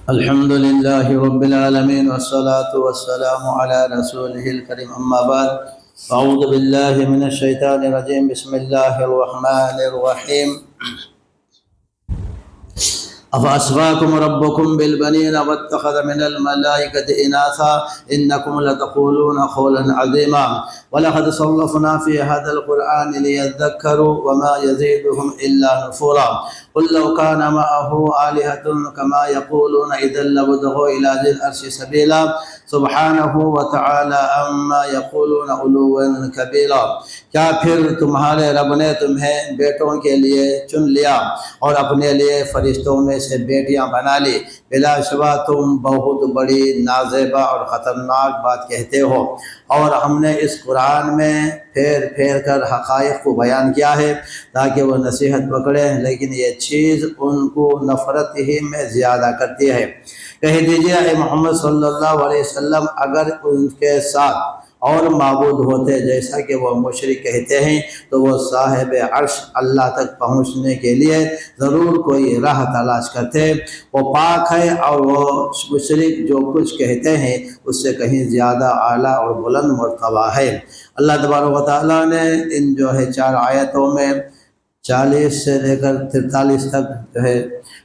الحمد لله رب العالمين والصلاة والسلام على رسوله الكريم أما بعد أعوذ بالله من الشيطان الرجيم بسم الله الرحمن الرحيم أفأصفاكم ربكم بالبنين واتخذ من الملائكة إناثا إنكم لتقولون قولا عظيما ولقد صرفنا في هذا القرآن ليذكروا وما يزيدهم إلا نفورا قل لو كان معه آلهة كما يقولون إذا لابتغوا إلى ذي العرش سبيلا سبحانه وتعالى عما يقولون علوا کبیرا۔ کیا پھر تمہارے رب نے تمہیں بیٹوں کے لیے چن لیا اور اپنے لیے فرشتوں میں سے بیٹیاں بنا لی؟ بلا شبہ تم بہت بڑی نازیبا اور خطرناک بات کہتے ہو۔ اور ہم نے اس قرآن میں پھیر پھیر کر حقائق کو بیان کیا ہے تاکہ وہ نصیحت پکڑیں، لیکن یہ چیز ان کو نفرت ہی میں زیادہ کرتی ہے۔ کہہ دیجئے اے محمد صلی اللہ علیہ وسلم، اگر ان کے ساتھ اور معبود ہوتے جیسا کہ وہ مشرک کہتے ہیں تو وہ صاحب عرش اللہ تک پہنچنے کے لیے ضرور کوئی راہ تلاش کرتے۔ وہ پاک ہے اور وہ مشرک جو کچھ کہتے ہیں اس سے کہیں زیادہ اعلیٰ اور بلند مرتبہ ہے۔ اللہ تبارک و تعالیٰ نے ان چار آیتوں میں 40 سے لے کر 43 تک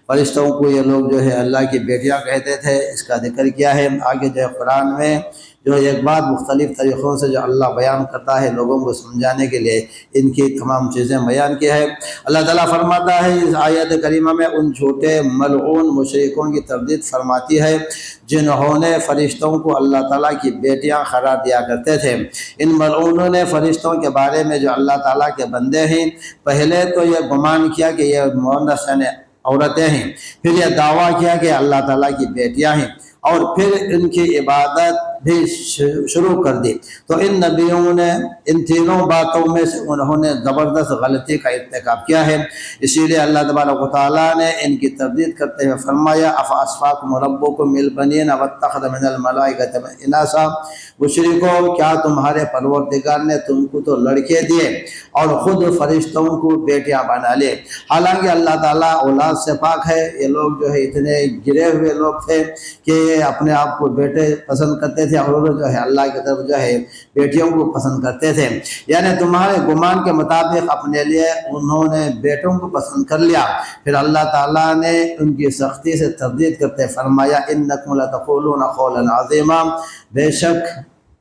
فرشتوں کو یہ لوگ اللہ کی بیٹیاں کہتے تھے، اس کا ذکر کیا ہے۔ آگے قرآن میں ایک بات مختلف طریقوں سے جو اللہ بیان کرتا ہے لوگوں کو سمجھانے کے لیے ان کی تمام چیزیں بیان کی ہے۔ اللہ تعالیٰ فرماتا ہے اس آیت کریمہ میں ان جھوٹے ملعون مشرکوں کی تردید فرماتی ہے جنہوں نے فرشتوں کو اللہ تعالیٰ کی بیٹیاں قرار دیا کرتے تھے۔ ان ملعونوں نے فرشتوں کے بارے میں جو اللہ تعالیٰ کے بندے ہیں پہلے تو یہ گمان کیا کہ یہ مؤنث عورتیں ہیں، پھر یہ دعویٰ کیا کہ اللہ تعالیٰ کی بیٹیاں ہیں، اور پھر ان کی عبادت بھی شروع کر دی۔ تو ان نبیوں نے ان تینوں باتوں میں سے انہوں نے زبردست غلطی کا ارتکاب کیا ہے، اسی لیے اللہ تبارک و تعالیٰ نے ان کی تردید کرتے ہوئے فرمایا افاصفاکم ربکم بالبنین واتخذ من الملائکۃ اناثا، مشرکو کیا تمہارے پروردگار نے تم کو تو لڑکے دیے اور خود فرشتوں کو بیٹیاں بنا لے؟ حالانکہ اللہ تعالیٰ اولاد سے پاک ہے۔ یہ لوگ اتنے گرے ہوئے لوگ تھے کہ اپنے آپ کو بیٹے پسند کرتے تھے اور اللہ کی طرف بیٹیوں کو پسند کرتے تھے، یعنی تمہارے گمان کے مطابق اپنے لیے انہوں نے بیٹوں کو پسند کر لیا۔ پھر اللہ تعالیٰ نے ان کی سختی سے تردید کرتے فرمایا انکم لتقولون قولا عظیما، بے شک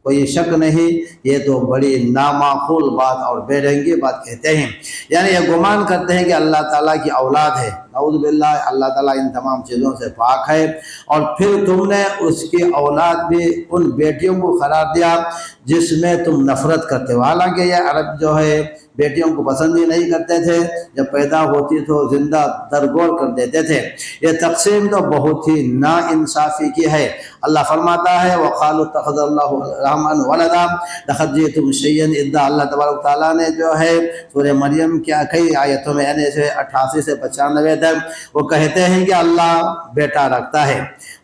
کوئی شک نہیں یہ تو بڑی نامعقول بات اور بے رنگی بات کہتے ہیں، یعنی یہ گمان کرتے ہیں کہ اللہ تعالیٰ کی اولاد ہے۔ نعوذ باللہ، اللہ تعالیٰ ان تمام چیزوں سے پاک ہے، اور پھر تم نے اس کی اولاد بھی ان بیٹیوں کو قرار دیا جس میں تم نفرت کرتے ہو۔ حالانکہ یہ عرب بیٹیوں کو پسند ہی نہیں کرتے تھے، جب پیدا ہوتی تو زندہ درگور کر دیتے تھے۔ یہ تقسیم تو بہت ہی نا انصافی کی ہے۔ اللہ فرماتا ہے وَقَالُوا اتَّخَذَ اللَّهُ الرَّحْمَنُ وَلَدًا لَقَدْ جِئْتُمْ شَيْئًا إِدًّا۔ اللہ تبارک تعالیٰ نے سورہ مریم کی کئی آیتوں میں یعنی 88 سے 95 تک وہ کہتے ہیں کہ اللہ بیٹا رکھتا ہے۔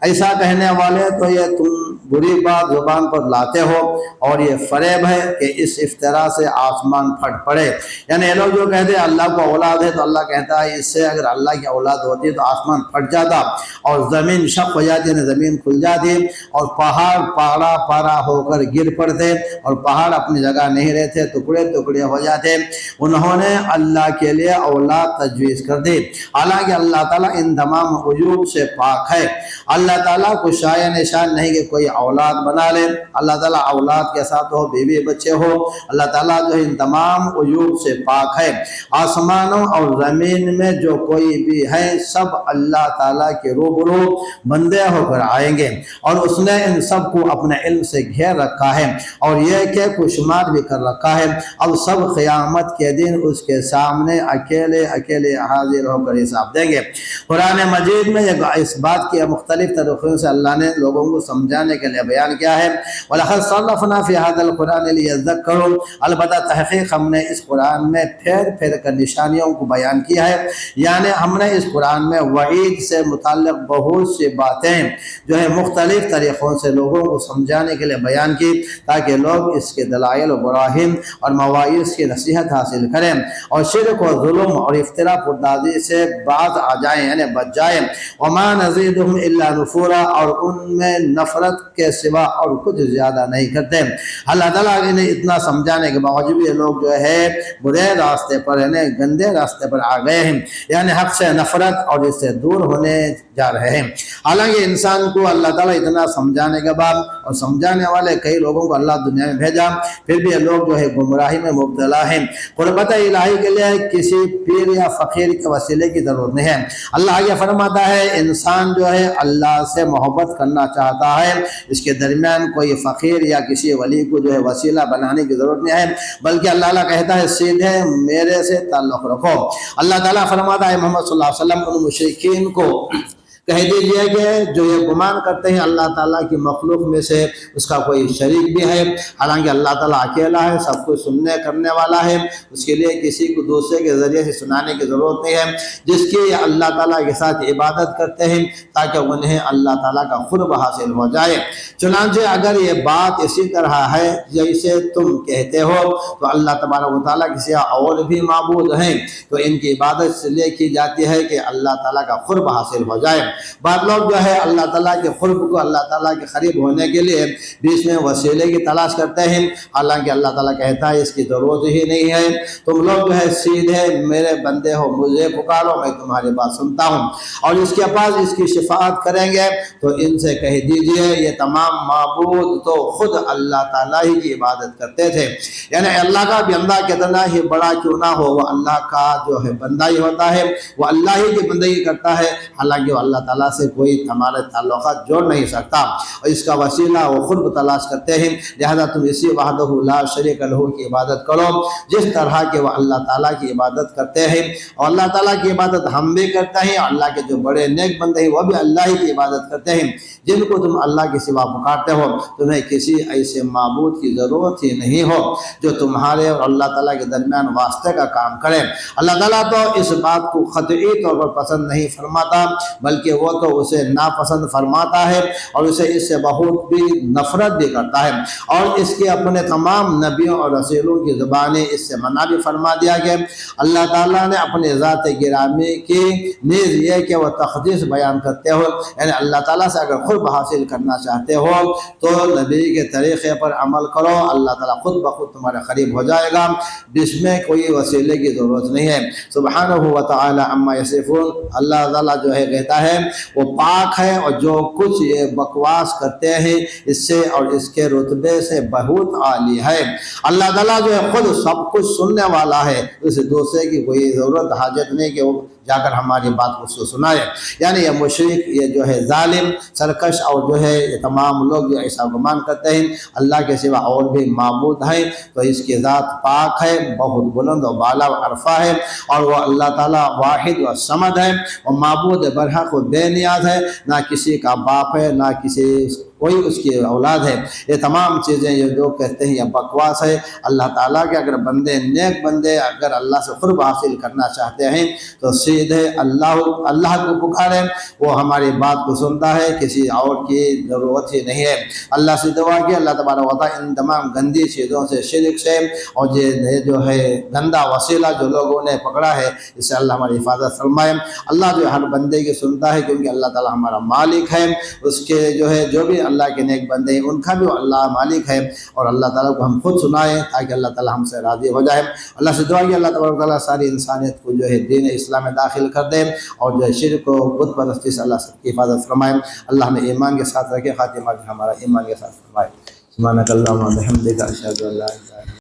ایسا کہنے والے تو یہ تم بری بات زبان پر لاتے ہو، اور یہ فریب ہے کہ اس افطرا سے آسمان پھٹ پڑے۔ یعنی یہ لوگ جو کہتے ہیں اللہ کو اولاد ہے تو اللہ کہتا ہے اس سے اگر اللہ کی اولاد ہوتی تو آسمان پھٹ جاتا اور زمین شق ہو جاتی، یعنی زمین کھل جاتی اور پہاڑ پارا پارا ہو کر گر پڑتے اور پہاڑ اپنی جگہ نہیں رہتے، ٹکڑے ٹکڑے ہو جاتے۔ انہوں نے اللہ کے لیے اولاد تجویز کر دی، حالانکہ اللہ تعالیٰ ان تمام عیوب سے پاک ہے۔ اللہ تعالیٰ کو شایع نشان نہیں کہ کوئی اولاد بنا لے۔ اللہ تعالیٰ اولاد کے ساتھ ہو، بیوی بچے ہو، اللہ تعالیٰ ان تمام عیوب سے پاک ہے۔ آسمانوں اور زمین میں جو کوئی بھی ہے سب اللہ تعالیٰ کے روبرو بندے ہو کر آئیں گے، اور اس نے ان سب کو اپنے علم سے گھیر رکھا ہے، اور یہ کہ شمار بھی کر رکھا ہے۔ اب سب قیامت کے دن اس کے سامنے اکیلے اکیلے حاضر ہو کر حساب دیں گے۔ قرآن مجید میں اس بات کی مختلف طریقوں سے اللہ نے لوگوں کو سمجھانے کے لیے بیان کیا ہے۔ وَلَقَدْ صَرَّفْنَا فِي هَذَا الْقُرْآنِ لِيَذَّكَّرُوا، البتہ تحقیق ہم نے اس قرآن میں پھیر پھیر کر نشانیوں کو بیان کیا ہے، یعنی ہم نے اس قرآن میں وعید سے متعلق بہت سی باتیں مختلف طریقوں سے لوگوں کو سمجھانے کے لیے بیان کی تاکہ لوگ اس کے دلائل و براہین اور مواعظ کی نصیحت حاصل کریں اور شرک و ظلم اور افتراء پردازی سے باز آ جائیں یعنی بچ جائیں۔ وما نزیدہم الا نفورا، اور ان میں نفرت کے سوا اور کچھ زیادہ نہیں کرتے۔ اللہ تعالیٰ نے اتنا سمجھانے کے باوجود یہ لوگ جو ہے برے راستے پر یعنی گندے راستے پر آ گئے ہیں، یعنی حق سے نفرت اور اس سے دور ہونے جا رہے ہیں۔ حالانکہ انسان کو اللہ تعالیٰ اتنا سمجھانے کے بعد اور سمجھانے والے کئی لوگوں کو اللہ دنیا میں بھیجا، پھر بھی یہ لوگ جو ہے گمراہی میں مبتلا ہیں۔ قربت الہی کے لیے کسی پیر یا فقیر کے وسیلے کی ضرورت نہیں ہے۔ اللہ آگے فرماتا ہے انسان جو ہے اللہ سے محبت کرنا چاہتا ہے، اس کے درمیان کوئی فقیر یا کسی ولی کو جو ہے وسیلہ بنانے کی ضرورت نہیں ہے، بلکہ اللہ تعالیٰ کہتا ہے سیدھے میرے سے تعلق رکھو۔ اللہ تعالیٰ فرماتا ہے محمد صلی اللہ علیہ وسلم ان مشرکین کو کہہ دیجئے کہ جو یہ گمان کرتے ہیں اللہ تعالیٰ کی مخلوق میں سے اس کا کوئی شریک بھی ہے، حالانکہ اللہ تعالیٰ اکیلا ہے، سب کچھ سننے کرنے والا ہے، اس کے لیے کسی کو دوسرے کے ذریعے سے سنانے کی ضرورت نہیں ہے۔ جس کی اللہ تعالیٰ کے ساتھ عبادت کرتے ہیں تاکہ انہیں اللہ تعالیٰ کا قرب حاصل ہو جائے۔ چنانچہ اگر یہ بات اسی طرح ہے جیسے تم کہتے ہو تو اللہ تبارک و تعالیٰ کے سوا اور بھی معبود ہیں، تو ان کی عبادت اس لیے کی جاتی ہے کہ اللہ تعالیٰ کا قرب حاصل ہو جائے۔ بعض لوگ جو ہے اللہ تعالیٰ کے قرب کو اللہ تعالیٰ کے قریب ہونے کے لیے بیچ میں وسیلے کی تلاش کرتے ہیں، حالانکہ اللہ تعالیٰ کہتا ہے اس کی ضرورت ہی نہیں ہے، تم لوگ جو ہے سیدھے میرے بندے ہو، مجھے پکارو، میں تمہاری بات سنتا ہوں، اور اس کے پاس اس کی شفاعت کریں گے تو ان سے کہہ دیجئے یہ تمام معبود تو خود اللہ تعالیٰ ہی کی عبادت کرتے تھے، یعنی اللہ کا بندہ کتنا ہی بڑا کیوں نہ ہو وہ اللہ کا جو ہے بندہ ہی ہوتا ہے، وہ اللہ ہی کی بندگی کرتا ہے، حالانکہ وہ اللہ تعالیٰ سے کوئی ہمارے تعلقات جوڑ نہیں سکتا، اور اس کا وسیلہ وہ خود تلاش کرتے ہیں۔ لہذا تم اسی وحدہ لا شریک لہ کی عبادت کرو جس طرح کہ وہ اللہ تعالیٰ کی عبادت کرتے ہیں، اور اللہ تعالیٰ کی عبادت ہم بھی کرتے ہیں، اور اللہ کے جو بڑے نیک بندے ہیں وہ بھی اللہ ہی کی عبادت کرتے ہیں۔ جن کو تم اللہ کے سوا پکارتے ہو تمہیں کسی ایسے معبود کی ضرورت ہی نہیں ہو جو تمہارے اور اللہ تعالیٰ کے درمیان واسطے کا کام کرے۔ اللہ تعالیٰ تو اس بات کو قطعی طور پر پسند نہیں فرماتا، بلکہ وہ تو اسے ناپسند فرماتا ہے اور اسے اس سے بہت بھی نفرت بھی کرتا ہے، اور اس کے اپنے تمام نبیوں اور رسولوں کی زبانیں اس سے منع بھی فرما دیا گیا۔ اللہ تعالیٰ نے اپنے ذات گرامی کی نیز یہ کہ وہ تقدیس بیان کرتے ہو، یعنی اللہ تعالیٰ سے اگر قرب حاصل کرنا چاہتے ہو تو نبی کے طریقے پر عمل کرو، اللہ تعالیٰ خود بخود تمہارے قریب ہو جائے گا، جس میں کوئی وسیلے کی ضرورت نہیں ہے۔ سبحانہ و تعالی عما یصفون، اللہ تعالیٰ جو ہے کہتا ہے وہ پاک ہے اور جو کچھ یہ بکواس کرتے ہیں اس سے اور اس کے رتبے سے بہت عالی ہے۔ اللہ تعالیٰ جو ہے خود سب کچھ سننے والا ہے، اسے دوسرے کی کوئی ضرورت حاجت نہیں کہ وہ جا کر ہماری بات کو سنائے۔ یعنی یہ مشرک، یہ جو ہے ظالم، سرکش اور جو ہے یہ تمام لوگ جو ایسا گمان کرتے ہیں اللہ کے سوا اور بھی معبود ہیں، تو اس کی ذات پاک ہے، بہت بلند و بالا و عرفہ ہے، اور وہ اللہ تعالیٰ واحد و صمد ہے، وہ معبود برحق و بے نیاز ہے، نہ کسی کا باپ ہے نہ کسی کوئی اس کی اولاد ہے۔ یہ تمام چیزیں یہ جو کہتے ہیں یہ بکواس ہے۔ اللہ تعالیٰ کے اگر بندے نیک بندے اگر اللہ سے قرب حاصل کرنا چاہتے ہیں تو سیدھے اللہ کو پکاریں، وہ ہماری بات کو سنتا ہے، کسی اور کی ضرورت ہی نہیں ہے۔ اللہ سے دعا کہ اللہ تبارک و تعالیٰ ان تمام گندی چیزوں سے، شرک سے اور یہ جو ہے گندا وسیلہ جو لوگوں نے پکڑا ہے اس سے اللہ ہماری حفاظت فرمائے۔ اللہ جو ہر بندے کی سنتا ہے کیونکہ اللہ تعالیٰ ہمارا مالک ہے، اس کے جو ہے جو بھی اللہ کے نیک بندے ہیں ان کا بھی اللہ مالک ہے، اور اللہ تعالیٰ کو ہم خود سنائیں تاکہ اللہ تعالیٰ ہم سے راضی ہو جائے۔ اللہ سے دعا کہ اللہ تبارک و تعالیٰ ساری انسانیت کو جو ہے دین اسلام میں داخل کر دے، اور جو ہے شرک و بت پرستی سے اللہ سب کی حفاظت فرمائے۔ اللہ ہمیں ایمان کے ساتھ رکھے، خاتمہ ہمارا ایمان کے ساتھ فرمائے۔ سبحانک اللہم و بحمدک، اشہد ان لا الہ الا انت